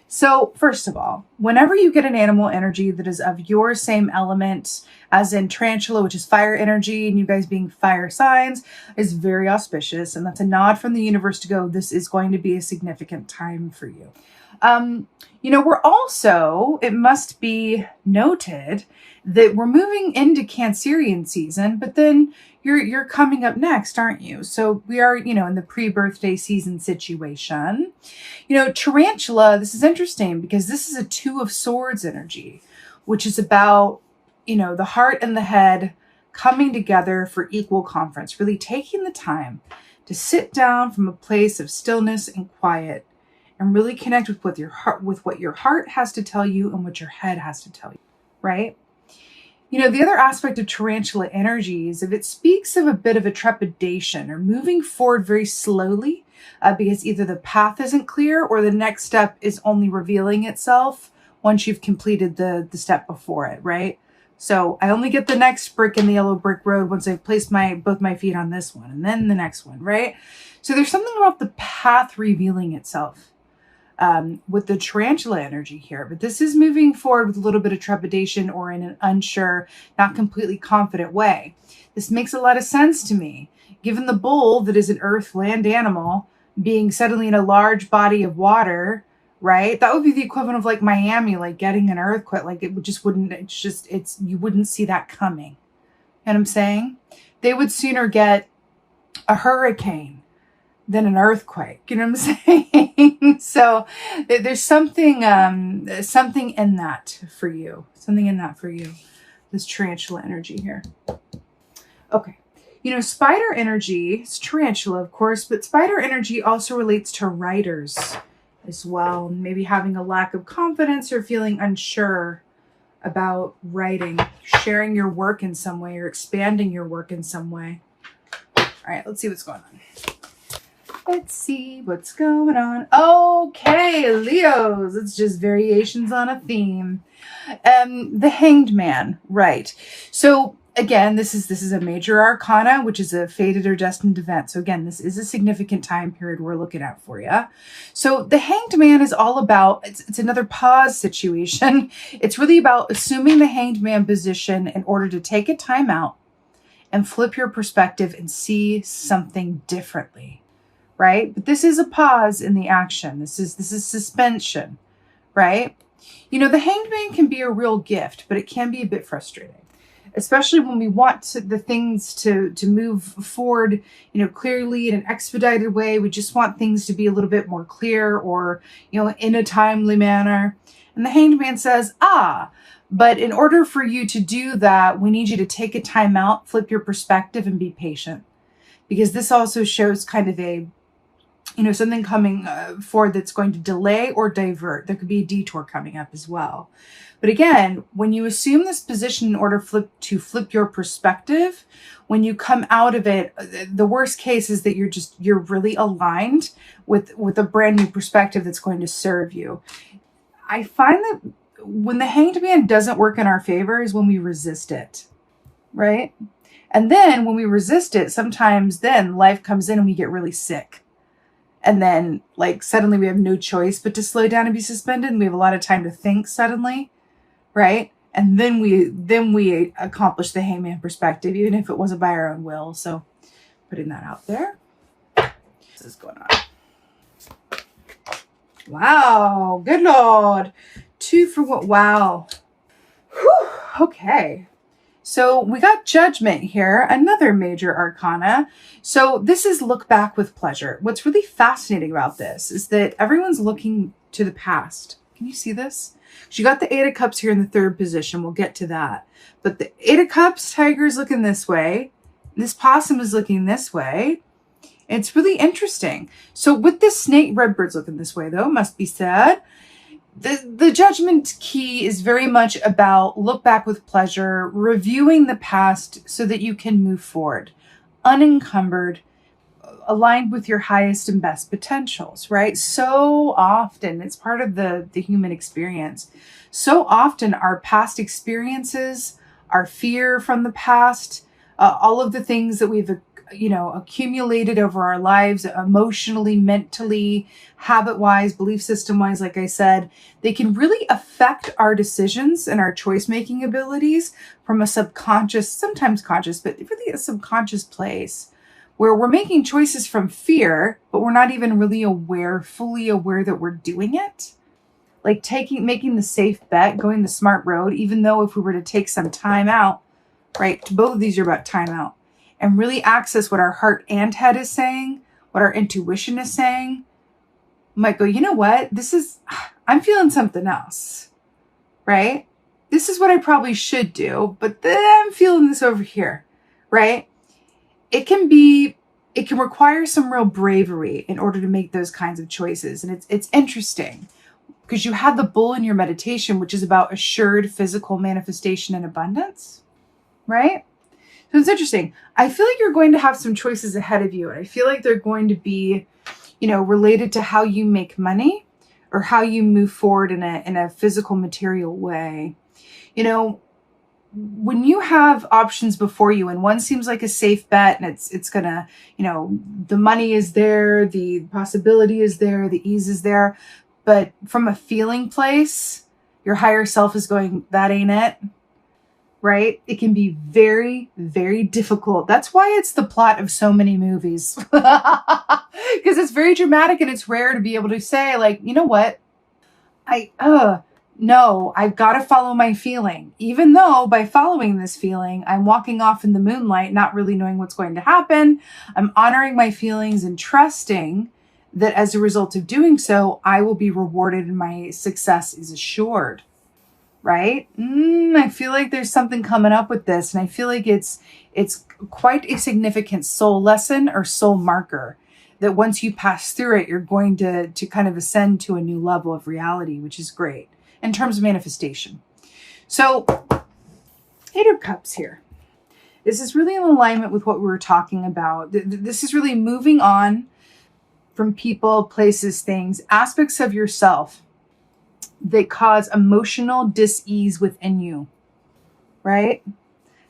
So first of all, whenever you get an animal energy that is of your same element, as in tarantula, which is fire energy, and you guys being fire signs, is very auspicious. And that's a nod from the universe to go, this is going to be a significant time for you. We're also, it must be noted that we're moving into Cancerian season, but then you're coming up next, aren't you? So we are, in the pre-birthday season situation. Tarantula, this is interesting because this is a 2 of Swords energy, which is about, the heart and the head coming together for equal conference, really taking the time to sit down from a place of stillness and quiet and really connect with what your heart has to tell you and what your head has to tell you, right? The other aspect of tarantula energy is if it speaks of a bit of a trepidation or moving forward very slowly because either the path isn't clear or the next step is only revealing itself once you've completed the step before it, right? So I only get the next brick in the yellow brick road once I've placed both my feet on this one and then the next one, right? So there's something about the path revealing itself with the tarantula energy here, but this is moving forward with a little bit of trepidation or in an unsure, not completely confident way. This makes a lot of sense to me, given the bull that is an earth land animal being suddenly in a large body of water, right? That would be the equivalent of like Miami, like getting an earthquake. Like you wouldn't see that coming. You know what I'm saying? They would sooner get a hurricane than an earthquake. You know what I'm saying? So there's something in that for you. This tarantula energy here. Okay. Spider energy, it's tarantula, of course, but spider energy also relates to writers as well. Maybe having a lack of confidence or feeling unsure about writing, sharing your work in some way or expanding your work in some way. All right, let's see what's going on. Let's see what's going on. Okay, Leos. It's just variations on a theme. The Hanged Man, right. So again, this is a major arcana, which is a fated or destined event. So again, this is a significant time period we're looking at for you. So the Hanged Man is all about, it's another pause situation. It's really about assuming the Hanged Man position in order to take a time out and flip your perspective and see something differently. Right? But this is a pause in the action. This is suspension, right? The Hanged Man can be a real gift, but it can be a bit frustrating, especially when we want the things to move forward, clearly in an expedited way. We just want things to be a little bit more clear or, in a timely manner. And the Hanged Man says, but in order for you to do that, we need you to take a time out, flip your perspective and be patient, because this also shows kind of a something coming forward that's going to delay or divert. There could be a detour coming up as well. But again, when you assume this position in order to flip your perspective, when you come out of it, the worst case is that you're really aligned with a brand new perspective that's going to serve you. I find that when the Hanged Man doesn't work in our favor is when we resist it, right? And then when we resist it, sometimes then life comes in and we get really sick. And then suddenly we have no choice but to slow down and be suspended. And we have a lot of time to think suddenly, right? And then we accomplish the Hangman perspective, even if it wasn't by our own will. So putting that out there. This is going on. Wow. Good Lord. 2 for what? Wow. Whew. Okay. So we got Judgment here, another major arcana. So this is look back with pleasure. What's really fascinating about this is that everyone's looking to the past. Can you see this? You got the 8 of Cups here in the 3rd position. We'll get to that. But the 8 of Cups, Tiger's looking this way. This possum is looking this way. It's really interesting. So with this snake, Redbird's looking this way, though, must be said. The Judgment key is very much about look back with pleasure, reviewing the past so that you can move forward, unencumbered, aligned with your highest and best potentials, right? So often, it's part of the human experience. So often our past experiences, our fear from the past, all of the things that we've accumulated over our lives, emotionally, mentally, habit-wise, belief system-wise, like I said, they can really affect our decisions and our choice-making abilities from a subconscious, sometimes conscious, but really a subconscious place, where we're making choices from fear, but we're not even really fully aware that we're doing it. Like making the safe bet, going the smart road, even though if we were to take some time out, right? Both of these are about time out, and really access what our heart and head is saying, what our intuition is saying. Might go, you know what? I'm feeling something else, right? This is what I probably should do, but then I'm feeling this over here, right? It can require some real bravery in order to make those kinds of choices. And it's interesting because you have the bull in your meditation, which is about assured physical manifestation and abundance, right? So it's interesting. I feel like you're going to have some choices ahead of you. And I feel like they're going to be, related to how you make money or how you move forward in a physical material way. When you have options before you and one seems like a safe bet and it's gonna, the money is there, the possibility is there, the ease is there, but from a feeling place, your higher self is going, that ain't it, right? It can be very, very difficult. That's why it's the plot of so many movies, because it's very dramatic and it's rare to be able to say, like, you know what, no, I've got to follow my feeling. Even though by following this feeling, I'm walking off in the moonlight, not really knowing what's going to happen. I'm honoring my feelings and trusting that as a result of doing so, I will be rewarded and my success is assured, right? I feel like there's something coming up with this. And I feel like it's quite a significant soul lesson or soul marker that once you pass through it, you're going to kind of ascend to a new level of reality, which is great in terms of manifestation. So 8 of Cups here. This is really in alignment with what we were talking about. This is really moving on from people, places, things, aspects of yourself that cause emotional dis-ease within you, right?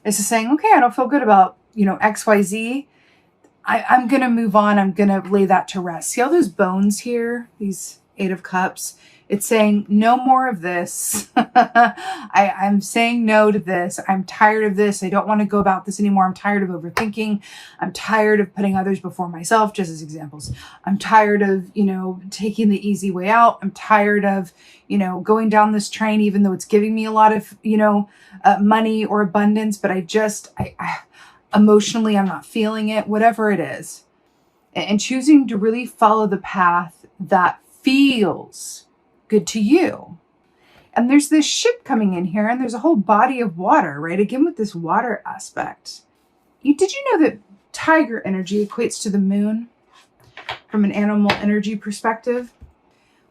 This is saying, okay, I don't feel good about, XYZ. I'm going to move on. I'm going to lay that to rest. See all those bones here? These 8 of Cups. It's saying no more of this. I'm saying no to this. I'm tired of this. I don't want to go about this anymore. I'm tired of overthinking. I'm tired of putting others before myself, just as examples. I'm tired of, taking the easy way out. I'm tired of, going down this train, even though it's giving me a lot of, money or abundance, but I emotionally, I'm not feeling it, whatever it is. And choosing to really follow the path that feels good to you. And there's this ship coming in here and there's a whole body of water, right? Again, with this water aspect. Did you know that tiger energy equates to the moon from an animal energy perspective,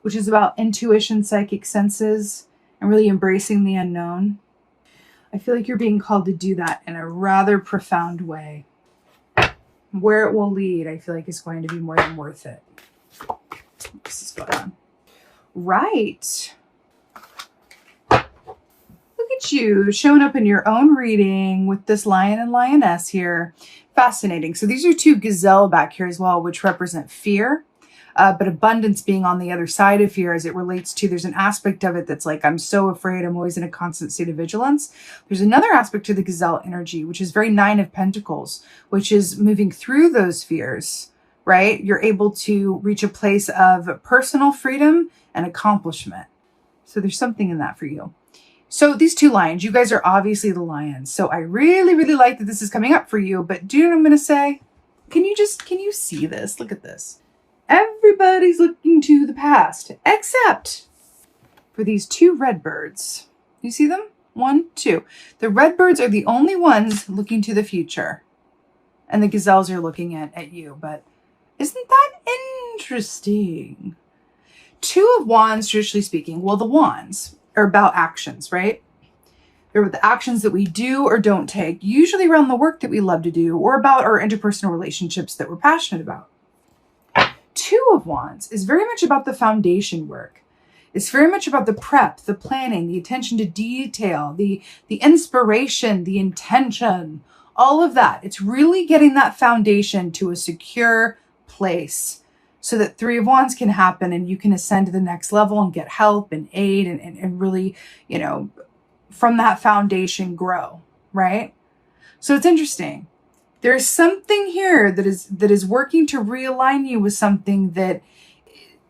which is about intuition, psychic senses, and really embracing the unknown? I feel like you're being called to do that in a rather profound way. Where it will lead, I feel like is going to be more than worth it. This is going on. Right. Look at you showing up in your own reading with this lion and lioness here. Fascinating. So these are 2 gazelle back here as well, which represent fear, but abundance being on the other side of fear as it relates to, there's an aspect of it that's like, I'm so afraid, I'm always in a constant state of vigilance. There's another aspect to the gazelle energy, which is very 9 of Pentacles, which is moving through those fears, right? You're able to reach a place of personal freedom and accomplishment. So there's something in that for you. So these 2 lions, you guys are obviously the lions. So I really, really like that this is coming up for you. But do you know what I'm going to say? Can you see this? Look at this. Everybody's looking to the past, except for these 2 red birds. You see them? 1, 2. The red birds are the only ones looking to the future. And the gazelles are looking at you. But isn't that interesting? 2 of Wands, traditionally speaking, well, the Wands are about actions, right? They're about the actions that we do or don't take, usually around the work that we love to do or about our interpersonal relationships that we're passionate about. 2 of Wands is very much about the foundation work. It's very much about the prep, the planning, the attention to detail, the inspiration, the intention, all of that. It's really getting that foundation to a secure place so that Three of Wands can happen and you can ascend to the next level and get help and aid and really, you know, from that foundation grow, right? So it's interesting. There's something here that is working to realign you with something that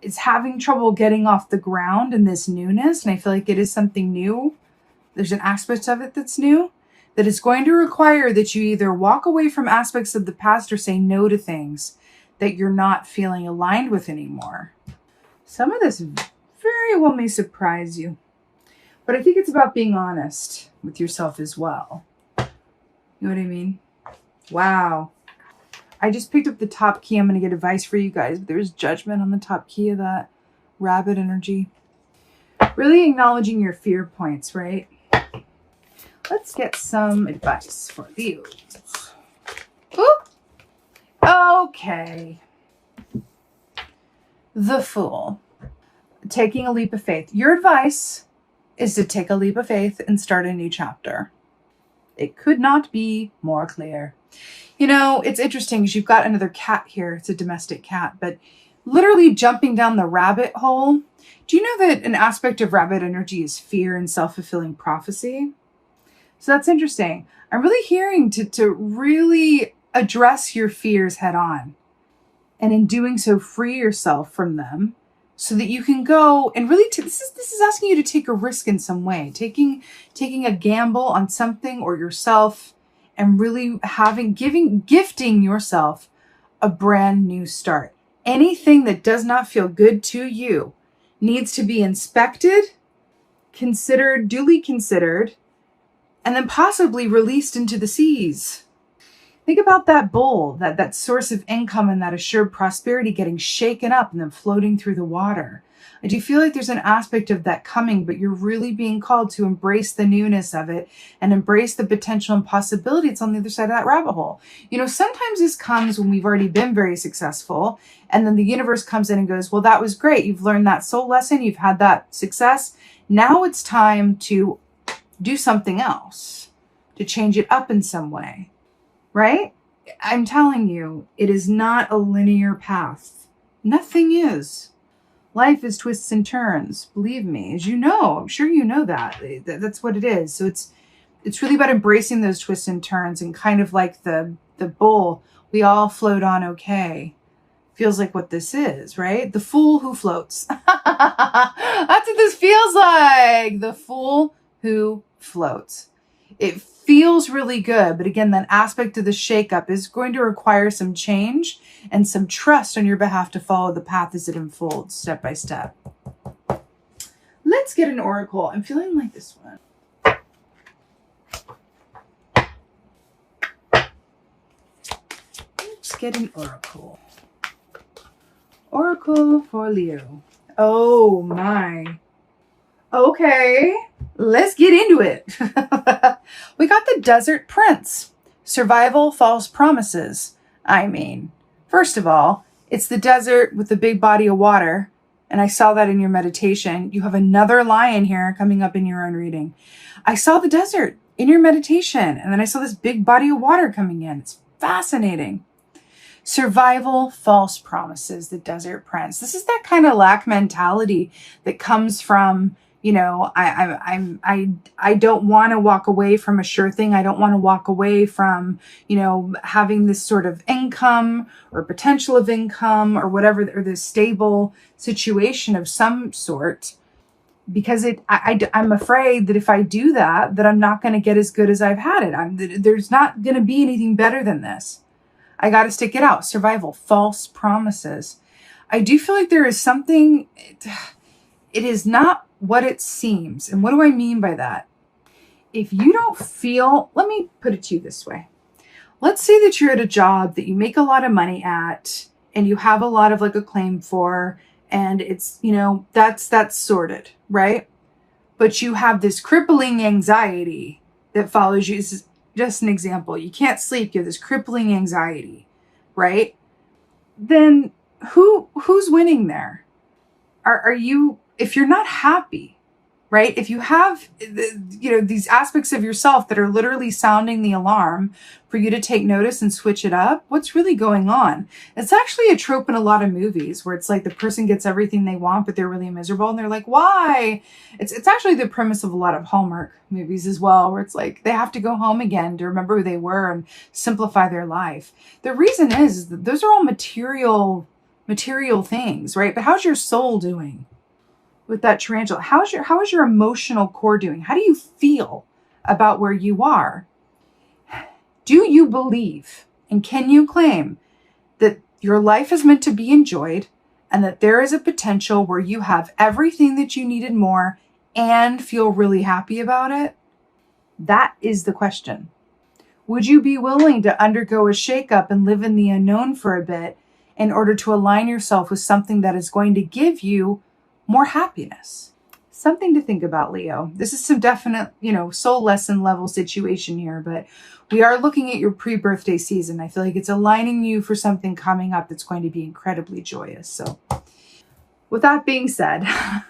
is having trouble getting off the ground in this newness. And I feel like it is something new. There's an aspect of it that's new, that is going to require that you either walk away from aspects of the past or say no to things that you're not feeling aligned with anymore. Some of this very well may surprise you, but I think it's about being honest with yourself as well. You know what I mean? Wow. I just picked up the top key. I'm going to get advice for you guys, but there's judgment on the top key of that rabbit energy. Really acknowledging your fear points, right? Let's get some advice for you. Ooh. Okay. The Fool. Taking a leap of faith. Your advice is to take a leap of faith and start a new chapter. It could not be more clear. You know, it's interesting because you've got another cat here. It's a domestic cat, but literally jumping down the rabbit hole. Do you know that an aspect of rabbit energy is fear and self-fulfilling prophecy? So that's interesting. I'm really hearing to really address your fears head on. And in doing so, free yourself from them so that you can go and really, this is asking you to take a risk in some way, taking a gamble on something or yourself and really gifting yourself a brand new start. Anything that does not feel good to you needs to be inspected, considered, duly considered, and then possibly released into the seas. Think about that bowl, that source of income and that assured prosperity getting shaken up and then floating through the water. I do feel like there's an aspect of that coming, but you're really being called to embrace the newness of it and embrace the potential and possibility it's on the other side of that rabbit hole. You know, sometimes this comes when we've already been very successful, and then the universe comes in and goes, well, that was great. You've learned that soul lesson. You've had that success. Now it's time to do something else, to change it up in some way. Right? I'm telling you, it is not a linear path. Nothing is. Life is twists and turns. Believe me, as you know, I'm sure you know that. That's what it is. So it's really about embracing those twists and turns and kind of like the bowl we all float on okay. Feels like what this is, right? The fool who floats. That's what this feels like. The fool who floats. It feels really good, but again, that aspect of the shakeup is going to require some change and some trust on your behalf to follow the path as it unfolds step by step. Let's get an oracle. I'm feeling like this one. Let's get an oracle. Oracle for Leo. Oh my. Okay, let's get into it. We got the Desert Prince. Survival, false promises. I mean, first of all, it's the desert with the big body of water. And I saw that in your meditation. You have another lion here coming up in your own reading. I saw the desert in your meditation. And then I saw this big body of water coming in. It's fascinating. Survival, false promises, the Desert Prince. This is that kind of lack mentality that comes from, you know, I don't want to walk away from a sure thing. I don't want to walk away from, you know, having this sort of income or potential of income or whatever, or this stable situation of some sort, because I'm afraid that if I do that, that I'm not going to get as good as I've had it. There's not going to be anything better than this. I got to stick it out. Survival, false promises. I do feel like there is something, it is not what it seems. And what do I mean by that? If you don't feel, let me put it to you this way. Let's say that you're at a job that you make a lot of money at and you have a lot of like acclaim for, and it's, you know, that's sorted, right? But you have this crippling anxiety that follows you. This is just an example. You can't sleep. You have this crippling anxiety, right? Then who's winning there? Are you, if you're not happy, right? If you have, these aspects of yourself that are literally sounding the alarm for you to take notice and switch it up, what's really going on? It's actually a trope in a lot of movies where it's like the person gets everything they want, but they're really miserable and they're like, why? It's actually the premise of a lot of Hallmark movies as well, where it's like they have to go home again to remember who they were and simplify their life. The reason is that those are all material things, right? But how's your soul doing? With that tarantula, how is your emotional core doing? How do you feel about where you are? Do you believe and can you claim that your life is meant to be enjoyed and that there is a potential where you have everything that you needed more and feel really happy about it? That is the question. Would you be willing to undergo a shakeup and live in the unknown for a bit in order to align yourself with something that is going to give you more happiness? Something to think about, Leo. This is some definite, soul lesson level situation here, but we are looking at your pre-birthday season. I feel like it's aligning you for something coming up that's going to be incredibly joyous. So with that being said,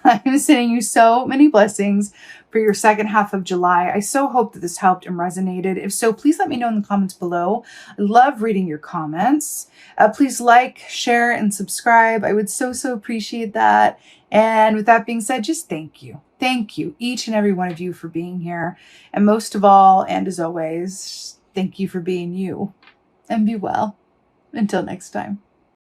I'm sending you so many blessings for your second half of July. I so hope that this helped and resonated. If so, please let me know in the comments below. I love reading your comments. Please like, share, and subscribe. I would so appreciate that. And with that being said, just thank you. Thank you, each and every one of you, for being here. And most of all, and as always, thank you for being you. And be well. Until next time.